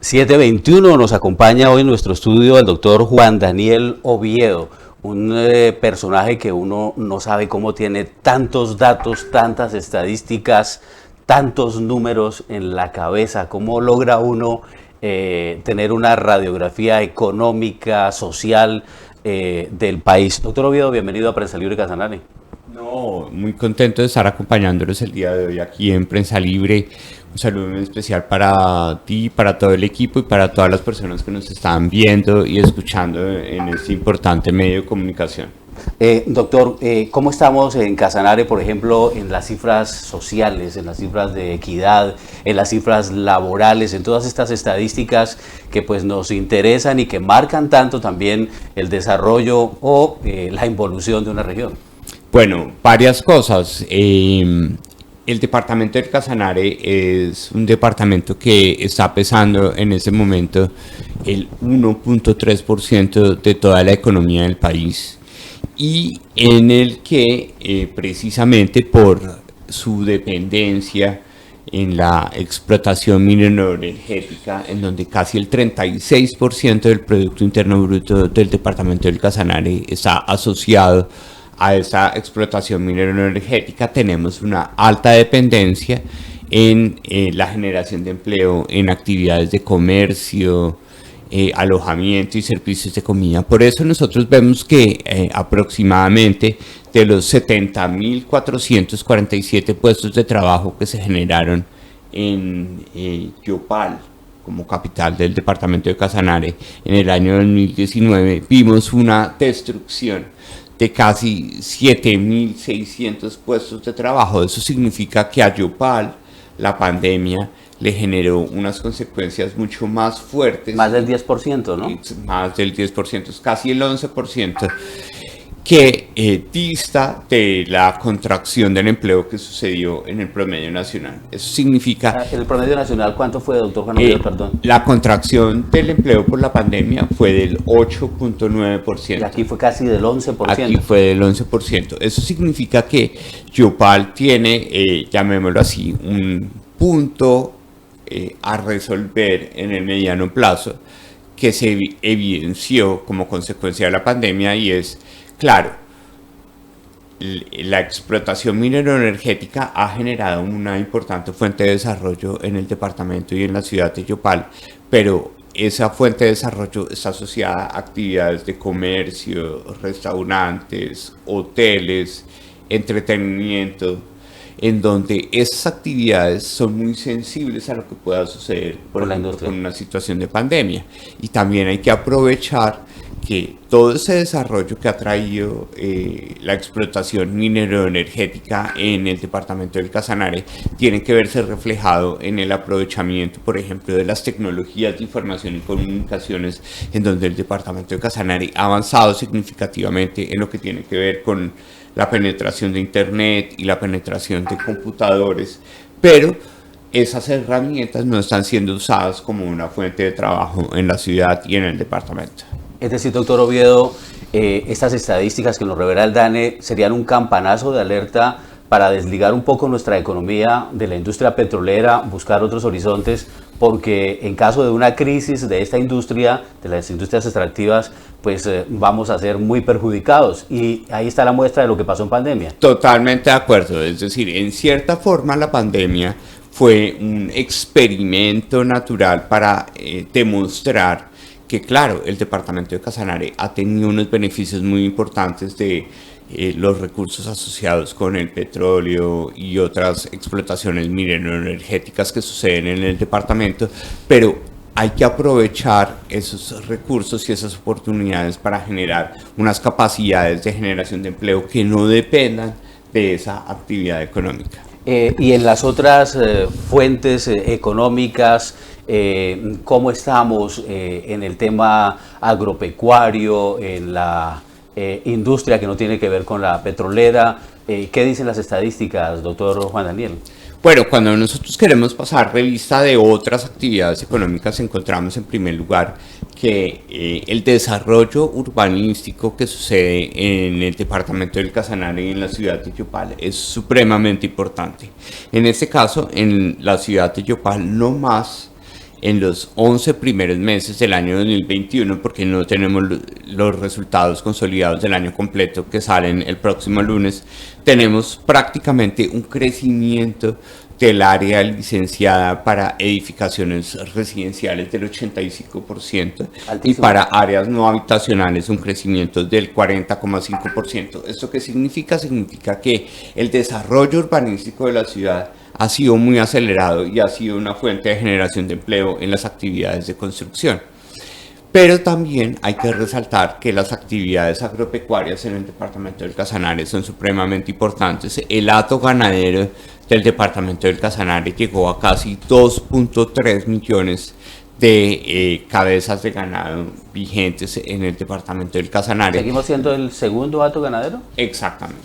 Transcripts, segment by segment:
7:21 nos acompaña hoy en nuestro estudio el doctor Juan Daniel Oviedo, un personaje que uno no sabe cómo tiene tantos datos, tantas estadísticas, tantos números en la cabeza, cómo logra uno tener una radiografía económica, social del país. Doctor Oviedo, bienvenido a Prensa Libre Casanare. No, muy contento de estar acompañándolos el día de hoy aquí en Prensa Libre. Un saludo muy especial para ti, para todo el equipo y para todas las personas que nos están viendo y escuchando en este importante medio de comunicación. Doctor, ¿cómo estamos en Casanare, por ejemplo, en las cifras sociales, en las cifras de equidad, en las cifras laborales, en todas estas estadísticas que pues nos interesan y que marcan tanto también el desarrollo o la involución de una región? Bueno, varias cosas. El departamento del Casanare es un departamento que está pesando en este momento el 1.3% de toda la economía del país y en el que precisamente por su dependencia en la explotación minero-energética, en donde casi el 36% del Producto Interno Bruto del departamento del Casanare está asociado a esa explotación minero-energética, tenemos una alta dependencia en la generación de empleo, en actividades de comercio, alojamiento y servicios de comida. Por eso nosotros vemos que aproximadamente de los 70.447 puestos de trabajo que se generaron en Yopal, como capital del departamento de Casanare, en el año 2019, vimos una destrucción de casi 7.600 puestos de trabajo. Eso significa que a Yopal la pandemia le generó unas consecuencias mucho más fuertes. Más del 10%, ¿no? Más del 10%, es casi el 11%, que dista de la contracción del empleo que sucedió en el promedio nacional. Eso significa... ¿El promedio nacional cuánto fue, doctor Juan Oviedo, perdón? La contracción del empleo por la pandemia fue del 8.9%. Y aquí fue casi del 11%. Aquí fue del 11%. Eso significa que Yopal tiene, llamémoslo así, un punto a resolver en el mediano plazo que se evidenció como consecuencia de la pandemia, y es, claro, la explotación minero-energética ha generado una importante fuente de desarrollo en el departamento y en la ciudad de Yopal, pero esa fuente de desarrollo está asociada a actividades de comercio, restaurantes, hoteles, entretenimiento, en donde esas actividades son muy sensibles a lo que pueda suceder, por ejemplo, con una situación de pandemia. Y también hay que aprovechar que todo ese desarrollo que ha traído la explotación minero-energética en el departamento del Casanare tiene que verse reflejado en el aprovechamiento, por ejemplo, de las tecnologías de información y comunicaciones, en donde el departamento del Casanare ha avanzado significativamente en lo que tiene que ver con la penetración de internet y la penetración de computadores, pero esas herramientas no están siendo usadas como una fuente de trabajo en la ciudad y en el departamento. Es decir, doctor Oviedo, estas estadísticas que nos revela el DANE serían un campanazo de alerta para desligar un poco nuestra economía de la industria petrolera, buscar otros horizontes, porque en caso de una crisis de esta industria, de las industrias extractivas, pues vamos a ser muy perjudicados. Y ahí está la muestra de lo que pasó en pandemia. Totalmente de acuerdo. Es decir, en cierta forma la pandemia fue un experimento natural para demostrar que, claro, el departamento de Casanare ha tenido unos beneficios muy importantes de los recursos asociados con el petróleo y otras explotaciones minero-energéticas que suceden en el departamento, pero hay que aprovechar esos recursos y esas oportunidades para generar unas capacidades de generación de empleo que no dependan de esa actividad económica. Y en las otras fuentes económicas, ¿cómo estamos en el tema agropecuario, en la industria que no tiene que ver con la petrolera? ¿Qué dicen las estadísticas, doctor Juan Daniel? Bueno, cuando nosotros queremos pasar revista de otras actividades económicas, encontramos en primer lugar que el desarrollo urbanístico que sucede en el departamento del Casanare y en la ciudad de Yopal es supremamente importante. En este caso, en la ciudad de Yopal, no más en los 11 primeros meses del año 2021, porque no tenemos los resultados consolidados del año completo que salen el próximo lunes, tenemos prácticamente un crecimiento del área licenciada para edificaciones residenciales del 85% y para áreas no habitacionales un crecimiento del 40,5%. ¿Esto qué significa? Significa que el desarrollo urbanístico de la ciudad ha sido muy acelerado y ha sido una fuente de generación de empleo en las actividades de construcción. Pero también hay que resaltar que las actividades agropecuarias en el departamento del Casanare son supremamente importantes. El hato ganadero del departamento del Casanare llegó a casi 2.3 millones de cabezas de ganado vigentes en el departamento del Casanare. ¿Seguimos siendo el segundo hato ganadero? Exactamente.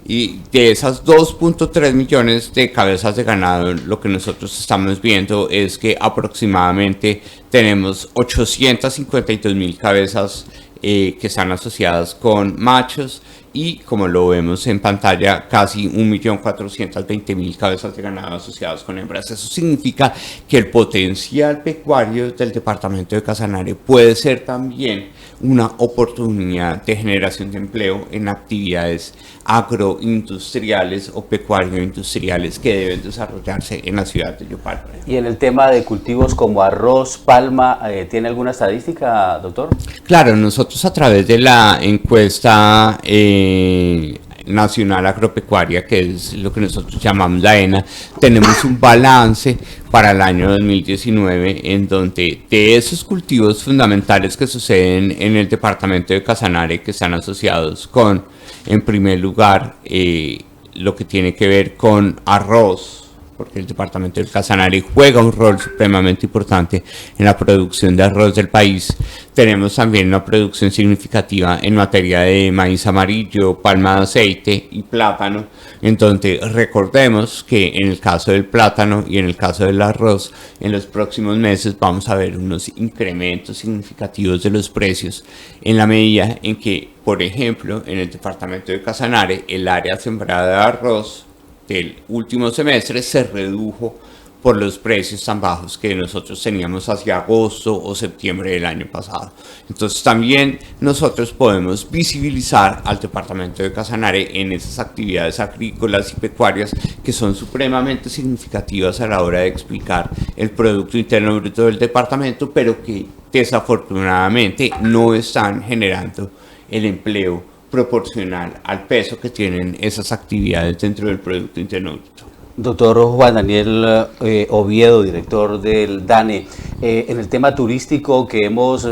Y de esas 2.3 millones de cabezas de ganado, lo que nosotros estamos viendo es que aproximadamente tenemos 852.000 cabezas que están asociadas con machos y, como lo vemos en pantalla, casi 1.420.000 cabezas de ganado asociadas con hembras. Eso significa que el potencial pecuario del departamento de Casanare puede ser también una oportunidad de generación de empleo en actividades agroindustriales o pecuario-industriales que deben desarrollarse en la ciudad de Yopal. ¿Y en el tema de cultivos como arroz, palma, tiene alguna estadística, doctor? Claro, nosotros a través de la encuesta nacional agropecuaria, que es lo que nosotros llamamos la ENA, tenemos un balance para el año 2019 en donde de esos cultivos fundamentales que suceden en el departamento de Casanare, que están asociados con, en primer lugar, lo que tiene que ver con arroz, porque el departamento del Casanare juega un rol supremamente importante en la producción de arroz del país. Tenemos también una producción significativa en materia de maíz amarillo, palma de aceite y plátano, en donde recordemos que en el caso del plátano y en el caso del arroz, en los próximos meses vamos a ver unos incrementos significativos de los precios en la medida en que, por ejemplo, en el departamento de Casanare, el área sembrada de arroz del último semestre se redujo por los precios tan bajos que nosotros teníamos hacia agosto o septiembre del año pasado. Entonces también nosotros podemos visibilizar al departamento de Casanare en esas actividades agrícolas y pecuarias que son supremamente significativas a la hora de explicar el Producto Interno Bruto del departamento, pero que desafortunadamente no están generando el empleo proporcional al peso que tienen esas actividades dentro del Producto Interno Bruto. Doctor Juan Daniel Oviedo, director del DANE, en el tema turístico que hemos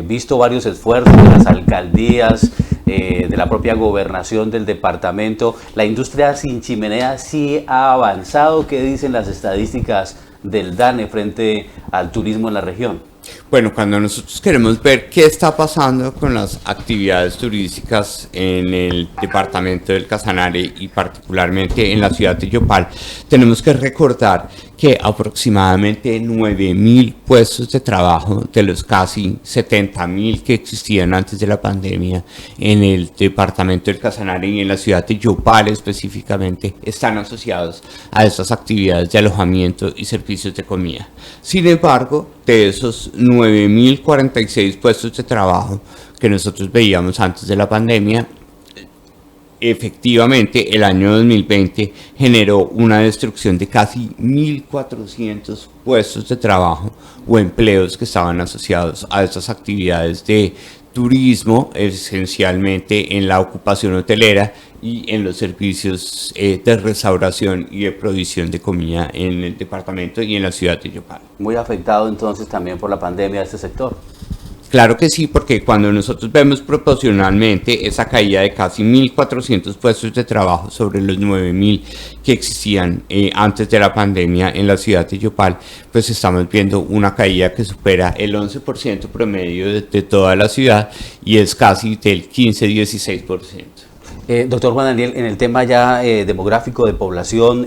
visto varios esfuerzos de las alcaldías, de la propia gobernación del departamento, la industria sin chimenea sí ha avanzado. ¿Qué dicen las estadísticas del DANE frente al turismo en la región? Bueno, cuando nosotros queremos ver qué está pasando con las actividades turísticas en el departamento del Casanare y particularmente en la ciudad de Yopal, tenemos que recordar que aproximadamente 9.000 puestos de trabajo de los casi 70.000 que existían antes de la pandemia en el departamento del Casanare y en la ciudad de Yopal específicamente están asociados a estas actividades de alojamiento y servicios de comida. Sin embargo, de esos 9.046 puestos de trabajo que nosotros veíamos antes de la pandemia, efectivamente el año 2020 generó una destrucción de casi 1.400 puestos de trabajo o empleos que estaban asociados a estas actividades de turismo, esencialmente en la ocupación hotelera y en los servicios de restauración y de provisión de comida en el departamento y en la ciudad de Yopal. Muy afectado entonces también por la pandemia este sector. Claro que sí, porque cuando nosotros vemos proporcionalmente esa caída de casi 1.400 puestos de trabajo sobre los 9.000 que existían antes de la pandemia en la ciudad de Yopal, pues estamos viendo una caída que supera el 11% promedio de toda la ciudad y es casi del 15-16%. Doctor Juan Daniel, en el tema ya demográfico de población,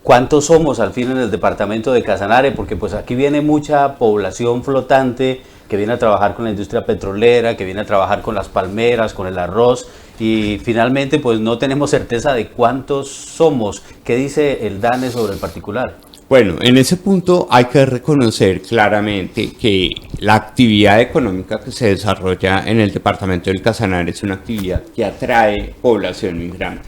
¿cuántos somos al fin en el departamento de Casanare? Porque pues aquí viene mucha población flotante que viene a trabajar con la industria petrolera, que viene a trabajar con las palmeras, con el arroz, y finalmente pues no tenemos certeza de cuántos somos. ¿Qué dice el DANE sobre el particular? Bueno, en ese punto hay que reconocer claramente que la actividad económica que se desarrolla en el departamento del Casanare es una actividad que atrae población migrante,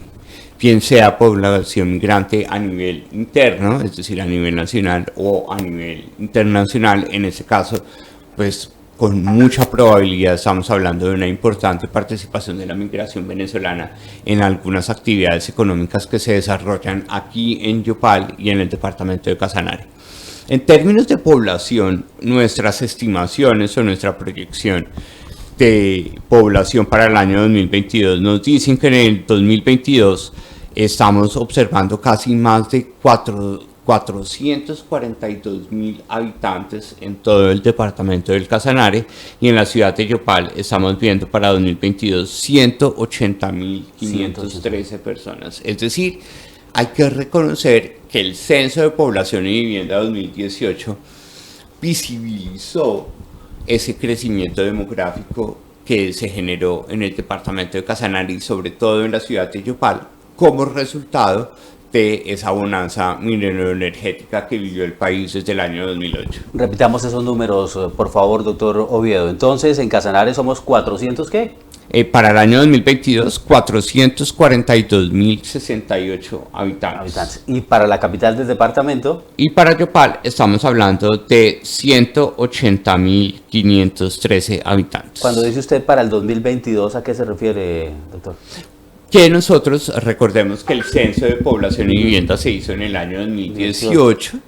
bien sea población migrante a nivel interno, es decir, a nivel nacional o a nivel internacional. En ese caso, pues con mucha probabilidad estamos hablando de una importante participación de la migración venezolana en algunas actividades económicas que se desarrollan aquí en Yopal y en el departamento de Casanare. En términos de población, nuestras estimaciones o nuestra proyección de población para el año 2022 nos dicen que en el 2022 estamos observando casi más de 442.000 habitantes en todo el departamento del Casanare, y en la ciudad de Yopal estamos viendo para 2022 180.513 personas. Es decir, hay que reconocer que el Censo de Población y Vivienda 2018 visibilizó ese crecimiento demográfico que se generó en el departamento de Casanare y sobre todo en la ciudad de Yopal como resultado de esa bonanza mineroenergética que vivió el país desde el año 2008. Repitamos esos números, por favor, doctor Oviedo. Entonces, en Casanare somos 400, ¿qué? Para el año 2022, 442.068 habitantes. Y para la capital del departamento. Y para Yopal estamos hablando de 180.513 habitantes. Cuando dice usted para el 2022, ¿a qué se refiere, doctor? Que nosotros recordemos que el Censo de Población y Vivienda se hizo en el año 2018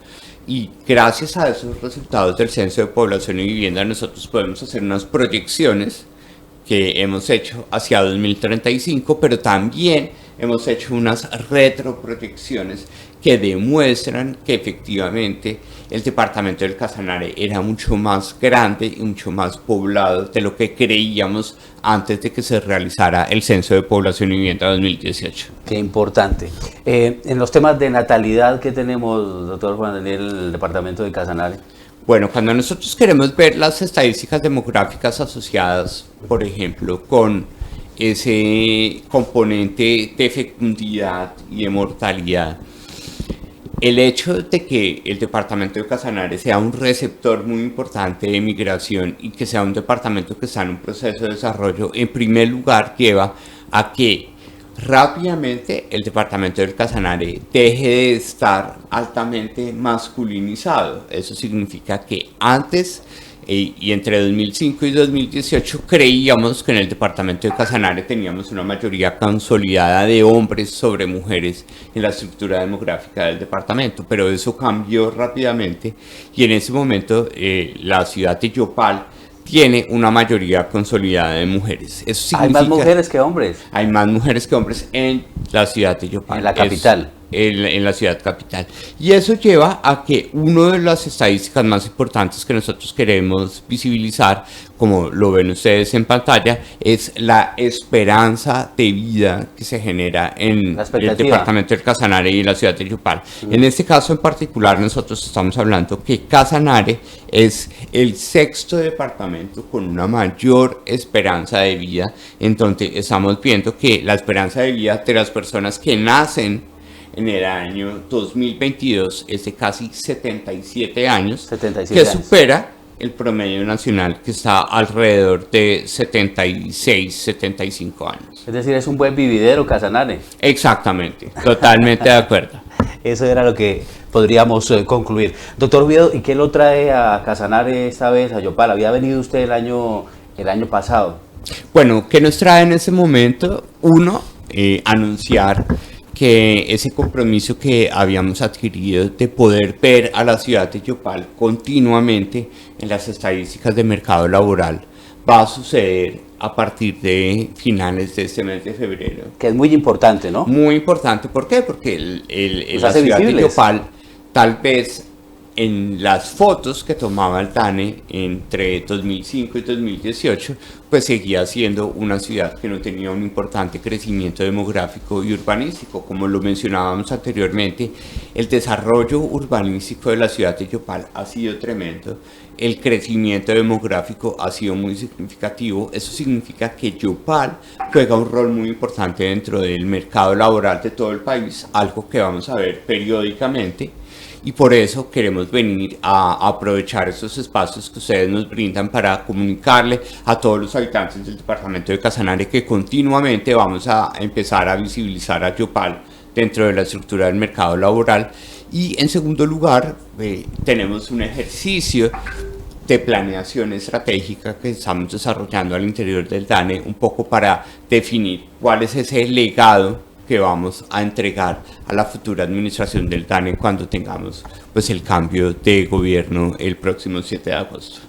y gracias a esos resultados del Censo de Población y Vivienda nosotros podemos hacer unas proyecciones que hemos hecho hacia 2035, pero también hemos hecho unas retroproyecciones que demuestran que efectivamente el departamento del Casanare era mucho más grande y mucho más poblado de lo que creíamos antes de que se realizara el Censo de Población y Vivienda 2018. Qué importante. En los temas de natalidad que tenemos, doctor Juan Daniel, en el departamento de Casanare. Bueno, cuando nosotros queremos ver las estadísticas demográficas asociadas, por ejemplo, con ese componente de fecundidad y de mortalidad, el hecho de que el departamento de Casanare sea un receptor muy importante de migración y que sea un departamento que está en un proceso de desarrollo, en primer lugar lleva a que rápidamente el departamento del Casanare deje de estar altamente masculinizado. Eso significa que antes y entre 2005 y 2018 creíamos que en el departamento de Casanare teníamos una mayoría consolidada de hombres sobre mujeres en la estructura demográfica del departamento, pero eso cambió rápidamente y en ese momento la ciudad de Yopal tiene una mayoría consolidada de mujeres. Eso significa, ¿hay más mujeres que hombres? Hay más mujeres que hombres en la ciudad de Yopal. En la capital. En la ciudad capital. Y eso lleva a que una de las estadísticas más importantes que nosotros queremos visibilizar, como lo ven ustedes en pantalla, es la esperanza de vida que se genera en el departamento del Casanare y en la ciudad de Yopal. En este caso en particular nosotros estamos hablando que Casanare es el sexto departamento con una mayor esperanza de vida, en donde estamos viendo que la esperanza de vida de las personas que nacen en el año 2022 es de casi 77 años, que supera el promedio nacional que está alrededor de 76, 75 años. Es decir, es un buen vividero Casanare. Exactamente, totalmente de acuerdo. Eso era lo que podríamos concluir. Doctor Oviedo, ¿y qué lo trae a Casanare esta vez, a Yopal? ¿Había venido usted el año pasado? Bueno, ¿qué nos trae en ese momento? Uno, anunciar que ese compromiso que habíamos adquirido de poder ver a la ciudad de Yopal continuamente en las estadísticas de mercado laboral va a suceder a partir de finales de este mes de febrero. Que es muy importante, ¿no? Muy importante, ¿por qué? Porque la ciudad de Yopal, tal vez en las fotos que tomaba el DANE entre 2005 y 2018, pues seguía siendo una ciudad que no tenía un importante crecimiento demográfico y urbanístico. Como lo mencionábamos anteriormente, el desarrollo urbanístico de la ciudad de Yopal ha sido tremendo, el crecimiento demográfico ha sido muy significativo. Eso significa que Yopal juega un rol muy importante dentro del mercado laboral de todo el país, algo que vamos a ver periódicamente. y por eso queremos venir a aprovechar esos espacios que ustedes nos brindan para comunicarle a todos los habitantes del departamento de Casanare que continuamente vamos a empezar a visibilizar a Yopal dentro de la estructura del mercado laboral. Y en segundo lugar, tenemos un ejercicio de planeación estratégica que estamos desarrollando al interior del DANE, un poco para definir cuál es ese legado que vamos a entregar a la futura administración del DANE cuando tengamos pues el cambio de gobierno el próximo 7 de agosto.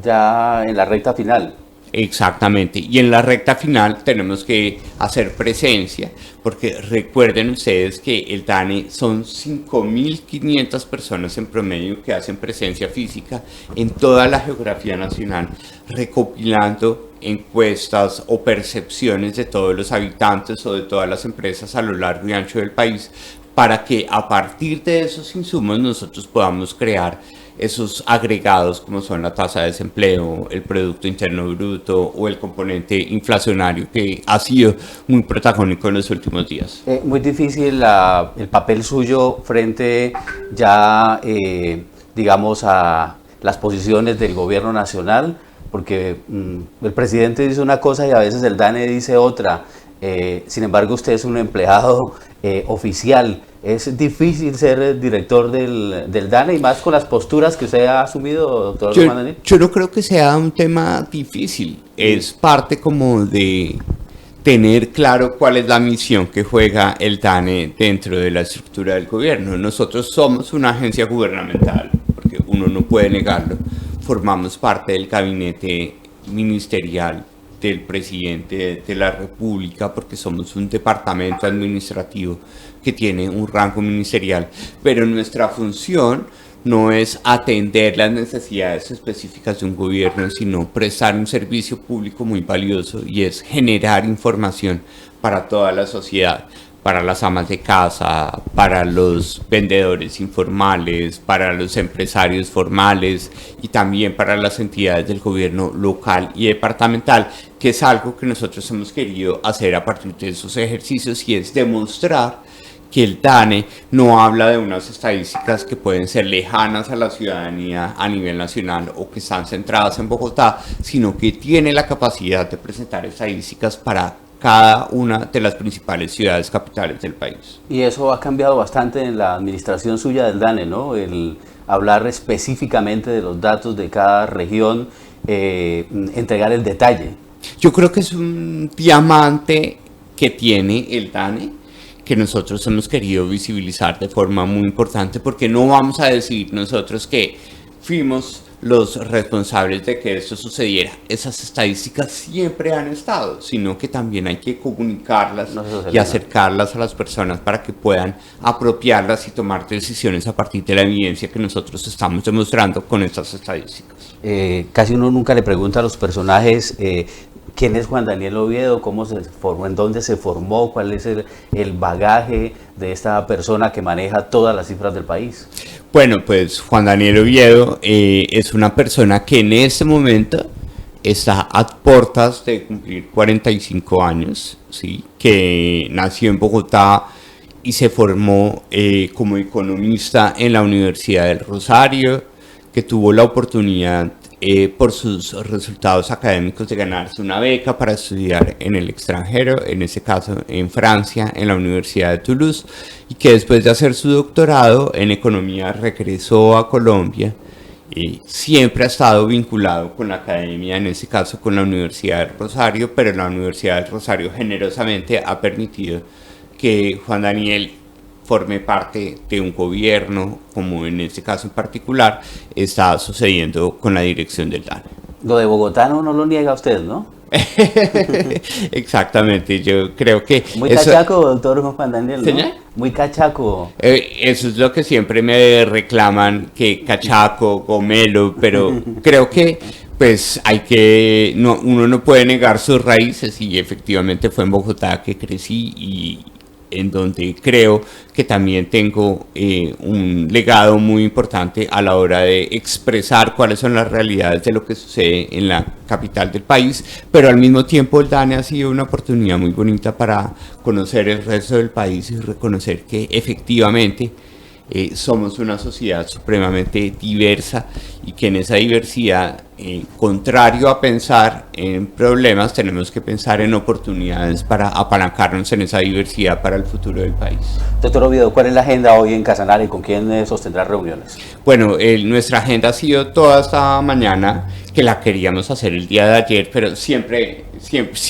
Ya en la recta final. Exactamente, y en la recta final tenemos que hacer presencia, porque recuerden ustedes que el DANE son 5.500 personas en promedio que hacen presencia física en toda la geografía nacional, recopilando encuestas o percepciones de todos los habitantes o de todas las empresas a lo largo y ancho del país, para que a partir de esos insumos nosotros podamos crear esos agregados como son la tasa de desempleo, el Producto Interno Bruto o el componente inflacionario que ha sido muy protagónico en los últimos días. Muy difícil el papel suyo frente ya, digamos, a las posiciones del gobierno nacional, porque el presidente dice una cosa y a veces el DANE dice otra. Sin embargo, usted es un empleado oficial. ¿Es difícil ser director del DANE y más con las posturas que usted ha asumido, doctor Juan Daniel? Yo no creo que sea un tema difícil. Es parte como de tener claro cuál es la misión que juega el DANE dentro de la estructura del gobierno. Nosotros somos una agencia gubernamental, porque uno no puede negarlo. Formamos parte del gabinete ministerial del presidente de la República, porque somos un departamento administrativo que tiene un rango ministerial, pero nuestra función no es atender las necesidades específicas de un gobierno, sino prestar un servicio público muy valioso, y es generar información para toda la sociedad, para las amas de casa, para los vendedores informales, para los empresarios formales y también para las entidades del gobierno local y departamental, que es algo que nosotros hemos querido hacer a partir de esos ejercicios, y es demostrar que el DANE no habla de unas estadísticas que pueden ser lejanas a la ciudadanía a nivel nacional o que están centradas en Bogotá, sino que tiene la capacidad de presentar estadísticas para cada una de las principales ciudades capitales del país. Y eso ha cambiado bastante en la administración suya del DANE, ¿no? El hablar específicamente de los datos de cada región, entregar el detalle. Yo creo que es un diamante que tiene el DANE, que nosotros hemos querido visibilizar de forma muy importante, porque no vamos a decir nosotros que fuimos los responsables de que esto sucediera. Esas estadísticas siempre han estado, sino que también hay que comunicarlas y acercarlas a las personas para que puedan apropiarlas y tomar decisiones a partir de la evidencia que nosotros estamos demostrando con estas estadísticas. Casi uno nunca le pregunta a los personajes quién es Juan Daniel Oviedo, cómo se formó, en dónde se formó, cuál es el bagaje de esta persona que maneja todas las cifras del país. Bueno, pues Juan Daniel Oviedo es una persona que en este momento está a puertas de cumplir 45 años, ¿sí? Que nació en Bogotá y se formó como economista en la Universidad del Rosario, que tuvo la oportunidad por sus resultados académicos de ganarse una beca para estudiar en el extranjero, en ese caso en Francia, en la Universidad de Toulouse, y que después de hacer su doctorado en economía regresó a Colombia. Siempre ha estado vinculado con la academia, en ese caso con la Universidad del Rosario, pero la Universidad del Rosario generosamente ha permitido que Juan Daniel forme parte de un gobierno, como en este caso en particular está sucediendo con la dirección del DANE. Lo de Bogotá no lo niega usted, ¿no? Exactamente, yo creo que... Muy cachaco, doctor Juan Daniel, ¿no? ¿Señor? Muy cachaco. Eso es lo que siempre me reclaman, que cachaco, gomelo, pero creo que pues uno no puede negar sus raíces, y efectivamente fue en Bogotá que crecí y en donde creo que también tengo un legado muy importante a la hora de expresar cuáles son las realidades de lo que sucede en la capital del país, pero al mismo tiempo el DANE ha sido una oportunidad muy bonita para conocer el resto del país y reconocer que efectivamente somos una sociedad supremamente diversa y que en esa diversidad, contrario a pensar en problemas, tenemos que pensar en oportunidades para apalancarnos en esa diversidad para el futuro del país. Doctor Oviedo, ¿cuál es la agenda hoy en Casanare y con quién sostendrá reuniones? Bueno, nuestra agenda ha sido toda esta mañana, que la queríamos hacer el día de ayer, pero siempre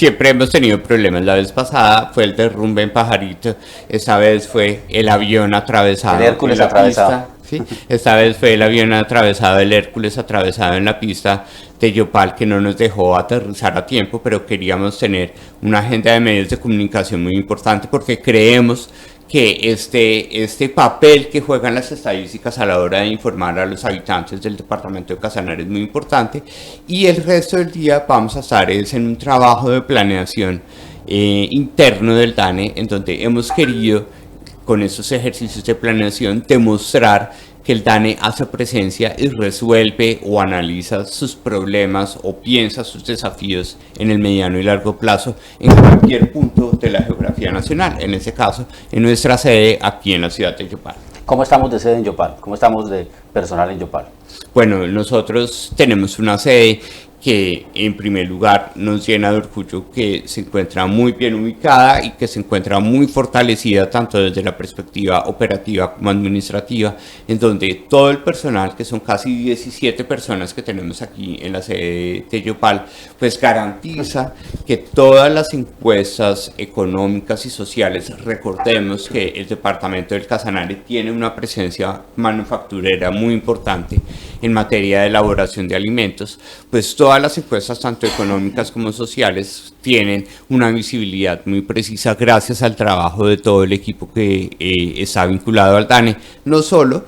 hemos tenido problemas. La vez pasada fue el derrumbe en Pajarito, esta vez fue el avión atravesado. El Hércules atravesado. ¿Sí? Esta vez fue el avión atravesado, el Hércules atravesado en la pista de Yopal, que no nos dejó aterrizar a tiempo, pero queríamos tener una agenda de medios de comunicación muy importante porque creemos que este papel que juegan las estadísticas a la hora de informar a los habitantes del departamento de Casanare es muy importante, y el resto del día vamos a estar en un trabajo de planeación interno del DANE, en donde hemos querido, con estos ejercicios de planeación, demostrar que el DANE hace presencia y resuelve o analiza sus problemas o piensa sus desafíos en el mediano y largo plazo en cualquier punto de la geografía nacional, en este caso en nuestra sede aquí en la ciudad de Yopal. ¿Cómo estamos de sede en Yopal? ¿Cómo estamos de personal en Yopal? Bueno, nosotros tenemos una sede que en primer lugar nos llena de orgullo, que se encuentra muy bien ubicada y que se encuentra muy fortalecida tanto desde la perspectiva operativa como administrativa, en donde todo el personal, que son casi 17 personas que tenemos aquí en la sede de Yopal, pues garantiza que todas las encuestas económicas y sociales, recordemos que el departamento del Casanare tiene una presencia manufacturera muy importante en materia de elaboración de alimentos, pues todas las encuestas, tanto económicas como sociales, tienen una visibilidad muy precisa gracias al trabajo de todo el equipo que está vinculado al DANE, no solo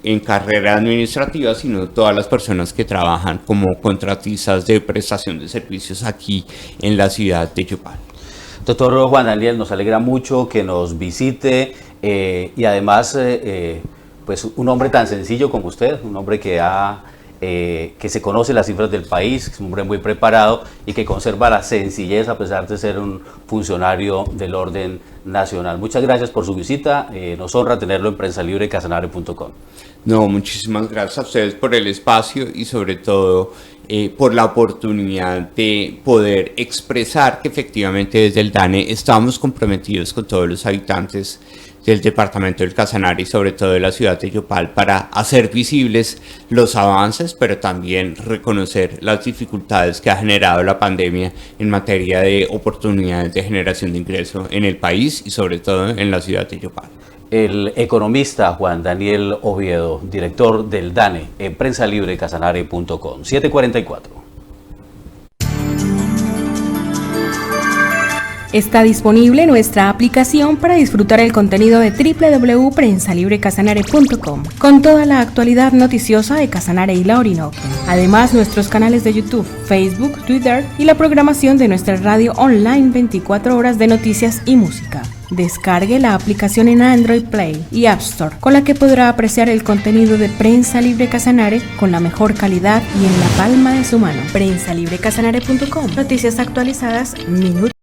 en carrera administrativa, sino todas las personas que trabajan como contratistas de prestación de servicios aquí en la ciudad de Yopal. Doctor Juan Daniel, nos alegra mucho que nos visite y además pues un hombre tan sencillo como usted, un hombre que se conoce las cifras del país, es un hombre muy preparado y que conserva la sencillez a pesar de ser un funcionario del orden nacional. Muchas gracias por su visita, nos honra tenerlo en prensalibrecasanare.com. No, muchísimas gracias a ustedes por el espacio y sobre todo por la oportunidad de poder expresar que efectivamente desde el DANE estamos comprometidos con todos los habitantes del departamento del Casanare y sobre todo de la ciudad de Yopal para hacer visibles los avances, pero también reconocer las dificultades que ha generado la pandemia en materia de oportunidades de generación de ingreso en el país y sobre todo en la ciudad de Yopal. El economista Juan Daniel Oviedo, director del DANE en prensalibrecasanare.com. 7:44. Está disponible nuestra aplicación para disfrutar el contenido de www.prensalibrecasanare.com con toda la actualidad noticiosa de Casanare y la Orinoquia. Además, nuestros canales de YouTube, Facebook, Twitter y la programación de nuestra radio online 24 horas de noticias y música. Descargue la aplicación en Android Play y App Store, con la que podrá apreciar el contenido de Prensa Libre Casanare con la mejor calidad y en la palma de su mano. prensalibrecasanare.com. Noticias actualizadas minuto